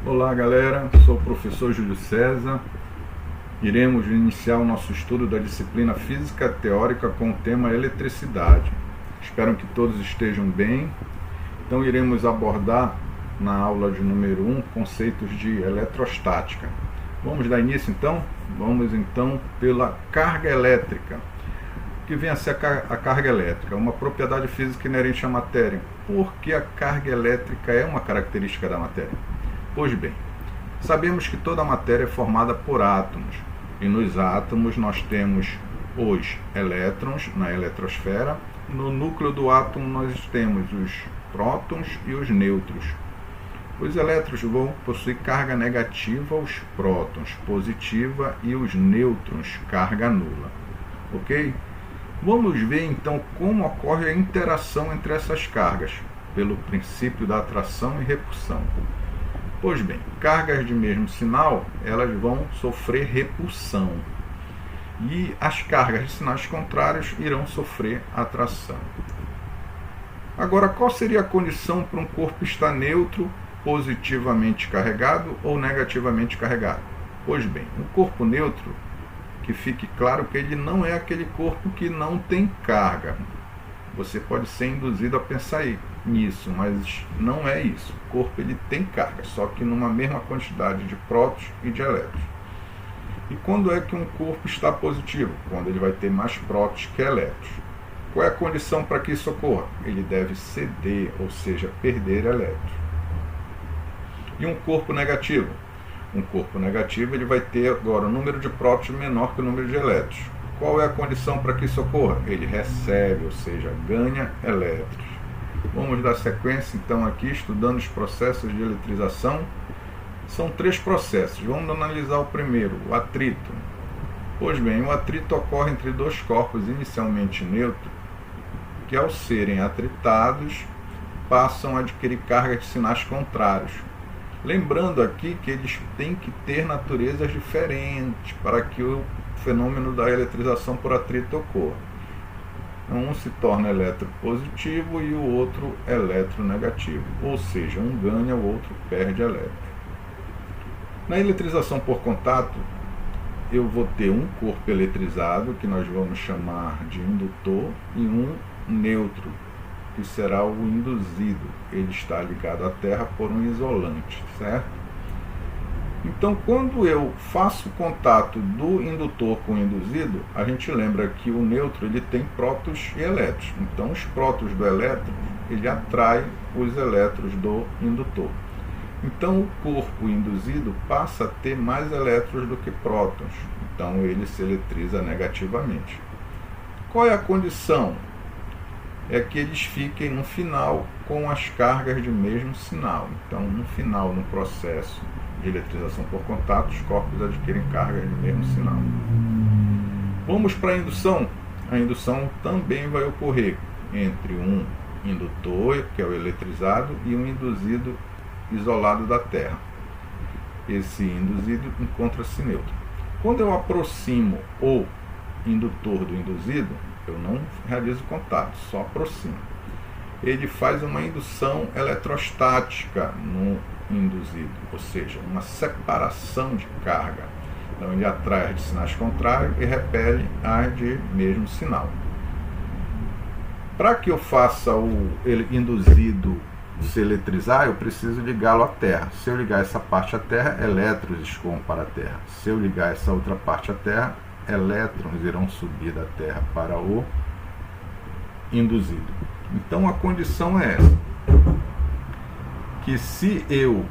Olá galera, sou o professor Júlio César. Iremos iniciar o nosso estudo da disciplina Física Teórica com o tema Eletricidade. Espero que todos estejam bem. Então iremos abordar na aula de número 1 conceitos de eletrostática. Vamos dar início então? Vamos então pela carga elétrica. O que vem a ser a carga elétrica? Uma propriedade física inerente à matéria. Por que a carga elétrica é uma característica da matéria? Pois bem, sabemos que toda a matéria é formada por átomos, e nos átomos nós temos os elétrons na eletrosfera. No núcleo do átomo nós temos os prótons e os nêutrons. Os elétrons vão possuir carga negativa aos prótons, positiva, e os nêutrons, carga nula. Ok? Vamos ver então como ocorre a interação entre essas cargas, pelo princípio da atração e repulsão. Pois bem, cargas de mesmo sinal, elas vão sofrer repulsão. E as cargas de sinais contrários irão sofrer atração. Agora, qual seria a condição para um corpo estar neutro, positivamente carregado ou negativamente carregado? Pois bem, um corpo neutro, que fique claro que ele não é aquele corpo que não tem carga. Você pode ser induzido a pensar nisso, mas não é isso. O corpo ele tem carga, só que numa mesma quantidade de prótons e de elétrons. E quando é que um corpo está positivo? Quando ele vai ter mais prótons que elétrons. Qual é a condição para que isso ocorra? Ele deve ceder, ou seja, perder elétrons. E um corpo negativo? Um corpo negativo ele vai ter agora um número de prótons menor que o número de elétrons. Qual é a condição para que isso ocorra? Ele recebe, ou seja, ganha elétrons. Vamos dar sequência então aqui, estudando os processos de eletrização. São 3 processos. Vamos analisar o primeiro, o atrito. Pois bem, o atrito ocorre entre 2 corpos inicialmente neutros, que ao serem atritados, passam a adquirir cargas de sinais contrários. Lembrando aqui que eles têm que ter naturezas diferentes para que o fenômeno da eletrização por atrito ocorra. Um se torna eletropositivo e o outro eletronegativo, ou seja, um ganha, o outro perde elétron. Na eletrização por contato, eu vou ter um corpo eletrizado, que nós vamos chamar de indutor, e um neutro, que será o induzido. Ele está ligado à Terra por um isolante, certo? Então, quando eu faço contato do indutor com o induzido, a gente lembra que o neutro ele tem prótons e elétrons. Então, os prótons do elétron ele atrai os elétrons do indutor. Então, o corpo induzido passa a ter mais elétrons do que prótons. Então, ele se eletriza negativamente. Qual é a condição? É que eles fiquem no final com as cargas de mesmo sinal. Então, no final, no processo de eletrização por contato, os corpos adquirem cargas de mesmo sinal. Vamos para a indução. A indução também vai ocorrer entre um indutor, que é o eletrizado, e um induzido isolado da Terra. Esse induzido encontra-se neutro. Quando eu aproximo o indutor do induzido, eu não realizo contato, só aproximo. Ele faz uma indução eletrostática no induzido, ou seja, uma separação de carga. Então ele atrai as de sinais contrários e repele as de mesmo sinal. Para que eu faça o induzido se eletrizar, eu preciso ligá-lo à Terra. Se eu ligar essa parte à Terra, elétrons escoam para a Terra. Se eu ligar essa outra parte à Terra, elétrons irão subir da Terra para o induzido. Então a condição é essa, que se eu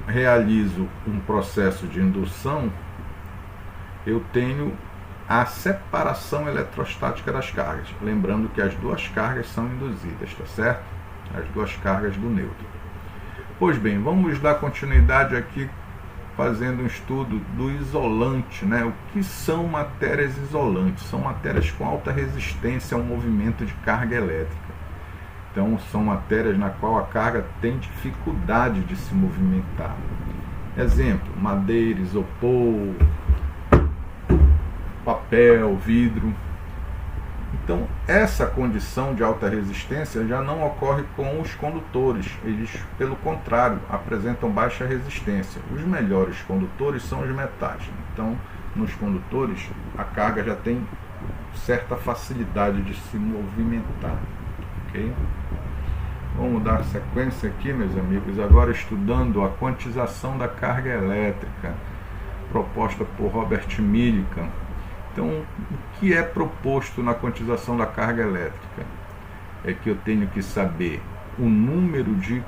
realizo um processo de indução, eu tenho a separação eletrostática das cargas. Lembrando que as 2 cargas são induzidas, tá certo? As 2 cargas do neutro. Pois bem, vamos dar continuidade aqui fazendo um estudo do isolante, né? O que são matérias isolantes? São matérias com alta resistência ao movimento de carga elétrica. Então, são matérias na qual a carga tem dificuldade de se movimentar. Exemplo, madeira, isopor, papel, vidro. Então, essa condição de alta resistência já não ocorre com os condutores. Eles, pelo contrário, apresentam baixa resistência. Os melhores condutores são os metais. Então, nos condutores, a carga já tem certa facilidade de se movimentar. Ok? Vamos dar sequência aqui, meus amigos, agora estudando a quantização da carga elétrica, proposta por Robert Millikan. Então, o que é proposto na quantização da carga elétrica? É que eu tenho que saber o número de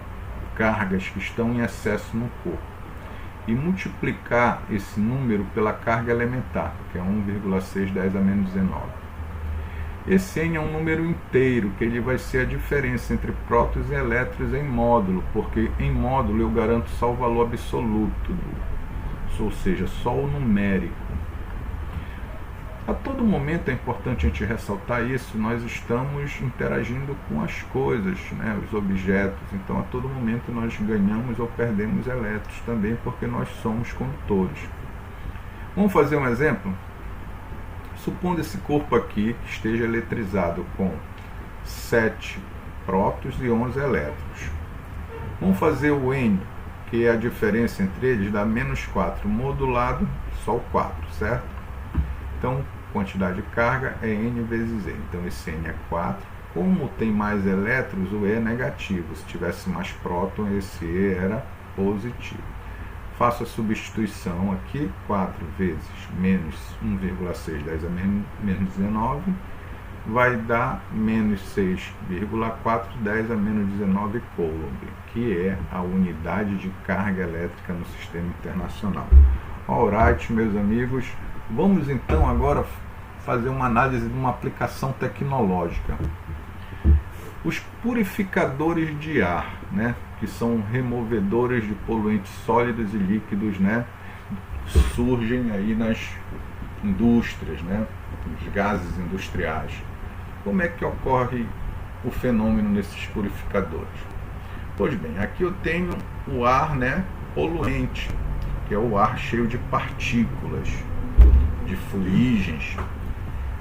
cargas que estão em excesso no corpo e multiplicar esse número pela carga elementar, que é 1,6 10 a menos 19. Esse N é um número inteiro, que ele vai ser a diferença entre prótons e elétrons em módulo, porque em módulo eu garanto só o valor absoluto, ou seja, só o numérico. A todo momento é importante a gente ressaltar isso, nós estamos interagindo com as coisas, né, os objetos, então a todo momento nós ganhamos ou perdemos elétrons também, porque nós somos condutores. Vamos fazer um exemplo? Supondo esse corpo aqui que esteja eletrizado com 7 prótons e 11 elétrons. Vamos fazer o N, que é a diferença entre eles, dá menos 4 modulado, só o 4, certo? Então, quantidade de carga é N vezes E. Então, esse N é 4. Como tem mais elétrons, o E é negativo. Se tivesse mais próton, esse E era positivo. Faço a substituição aqui. 4 vezes menos 1,6 10 a menos 19 vai dar menos 6,4 10 a menos 19 coulomb, que é a unidade de carga elétrica no sistema internacional. Alright, meus amigos. Vamos então agora fazer uma análise de uma aplicação tecnológica. Os purificadores de ar, né, que são removedores de poluentes sólidos e líquidos, né, surgem aí nas indústrias, né, os gases industriais. Como é que ocorre o fenômeno nesses purificadores? Pois bem, aqui eu tenho o ar, né, poluente, que é o ar cheio de partículas, de fuligens.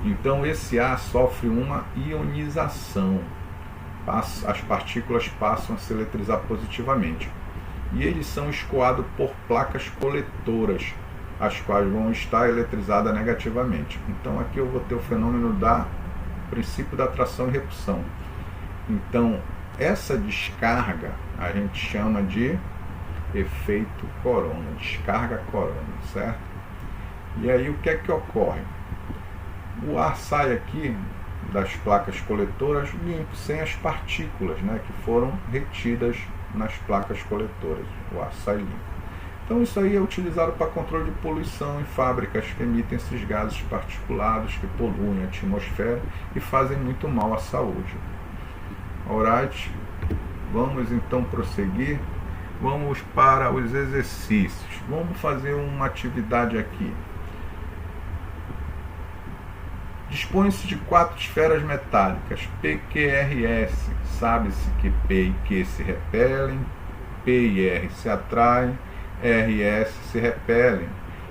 Então esse ar sofre uma ionização, as partículas passam a se eletrizar positivamente e eles são escoados por placas coletoras, as quais vão estar eletrizadas negativamente. Então aqui eu vou ter o fenômeno da princípio da atração e repulsão. Então essa descarga a gente chama de efeito corona, descarga corona, certo? E aí o que é que ocorre? O ar sai aqui das placas coletoras limpo, sem as partículas, né, que foram retidas nas placas coletoras. O ar sai limpo. Então isso aí é utilizado para controle de poluição em fábricas que emitem esses gases particulados que poluem a atmosfera e fazem muito mal à saúde. Alright? Vamos então prosseguir. Vamos para os exercícios. Vamos fazer uma atividade aqui. Dispõe-se de 4 esferas metálicas, P, Q, R, S. Sabe-se que P e Q se repelem, P e R se atraem, R e S se repelem,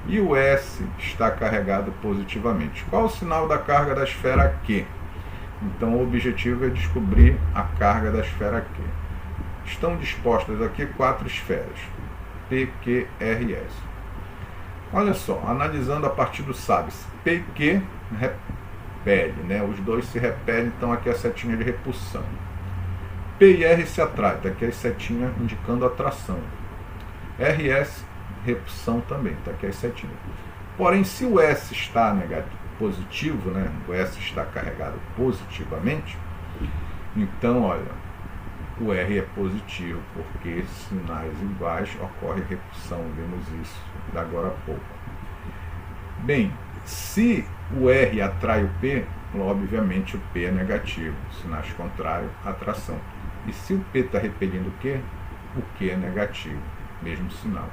e o S está carregado positivamente. Qual o sinal da carga da esfera Q? Então o objetivo é descobrir a carga da esfera Q. Estão dispostas aqui 4 esferas, P, Q, R e S. Olha só, analisando a partir do sabe-se, P e Q repele, né? Os dois se repelem, então aqui é a setinha de repulsão. P e R se atraem, tá aqui a setinha indicando atração. R e S, repulsão também, tá aqui a setinha. Porém, se o S está negativo, positivo, né? O S está carregado positivamente, então, olha, o R é positivo, porque sinais iguais ocorre repulsão, vimos isso agora há pouco. Bem, se o R atrai o P, obviamente o P é negativo, sinais contrários, atração. E se o P está repelindo o Q é negativo, mesmo sinal.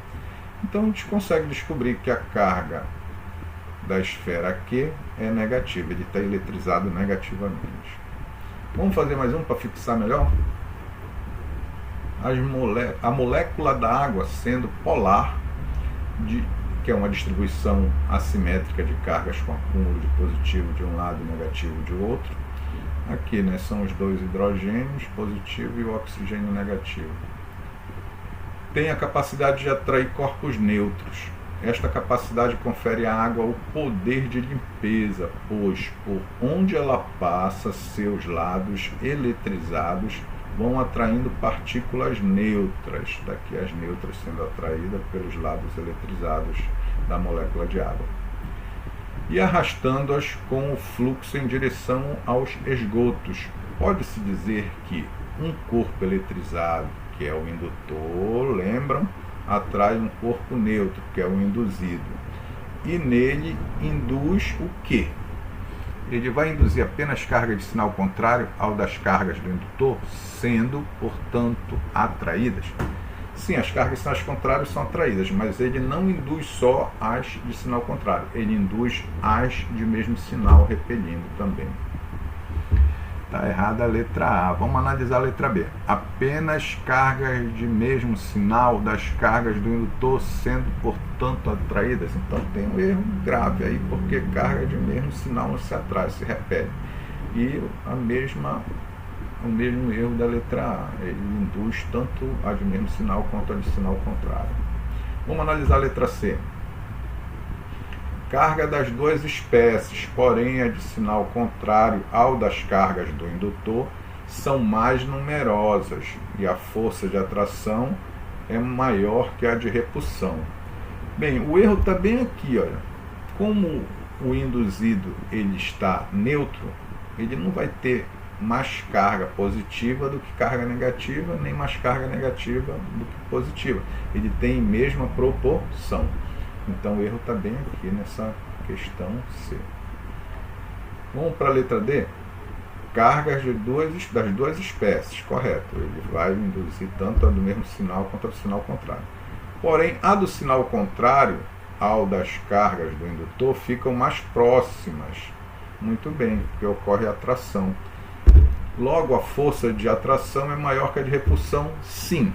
Então a gente consegue descobrir que a carga da esfera Q é negativa, ele está eletrizado negativamente. Vamos fazer mais um para fixar melhor? A molécula da água sendo polar, que é uma distribuição assimétrica de cargas com acúmulo de positivo de um lado e negativo de outro. Aqui, né, são os dois hidrogênios, positivo, e o oxigênio negativo. Tem a capacidade de atrair corpos neutros. Esta capacidade confere à água o poder de limpeza, pois por onde ela passa, seus lados eletrizados vão atraindo partículas neutras, daqui as neutras sendo atraídas pelos lados eletrizados da molécula de água, e arrastando-as com o fluxo em direção aos esgotos. Pode-se dizer que um corpo eletrizado, que é o indutor, lembram? Atrai um corpo neutro, que é o induzido. E nele induz o quê? Ele vai induzir apenas carga de sinal contrário ao das cargas do indutor, sendo, portanto, atraídas. Sim, as cargas de sinais contrários são atraídas, mas ele não induz só as de sinal contrário, ele induz as de mesmo sinal repelindo também. Está errada a letra A. Vamos analisar a letra B. Apenas cargas de mesmo sinal das cargas do indutor sendo, portanto, atraídas. Então tem um erro grave aí, porque carga de mesmo sinal não se atrai, se repele. E o mesmo erro da letra A. Ele induz tanto a de mesmo sinal quanto a de sinal contrário. Vamos analisar a letra C. Carga das duas espécies, porém a de sinal contrário ao das cargas do indutor, são mais numerosas e a força de atração é maior que a de repulsão. Bem, o erro está bem aqui, olha. Como o induzido ele está neutro, ele não vai ter mais carga positiva do que carga negativa, nem mais carga negativa do que positiva. Ele tem a mesma proporção. Então o erro está bem aqui nessa questão C. Vamos para a letra D. Cargas das duas espécies, correto. Ele vai induzir tanto a do mesmo sinal quanto a do sinal contrário. Porém, a do sinal contrário ao das cargas do indutor ficam mais próximas. Muito bem, porque ocorre a atração. Logo, a força de atração é maior que a de repulsão, sim.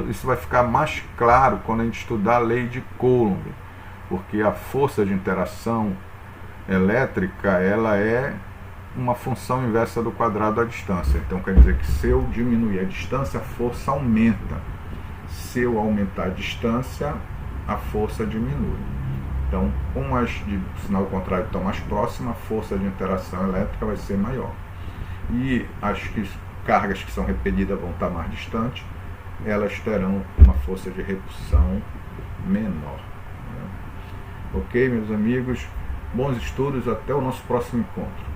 Isso vai ficar mais claro quando a gente estudar a lei de Coulomb, porque a força de interação elétrica ela é uma função inversa do quadrado da distância. Então quer dizer que se eu diminuir a distância, a força aumenta. Se eu aumentar a distância, a força diminui. Então, como as de sinal contrário estão mais próximas, a força de interação elétrica vai ser maior. E as cargas que são repelidas vão estar mais distantes, elas terão uma força de repulsão menor. Ok, meus amigos? Bons estudos, até o nosso próximo encontro.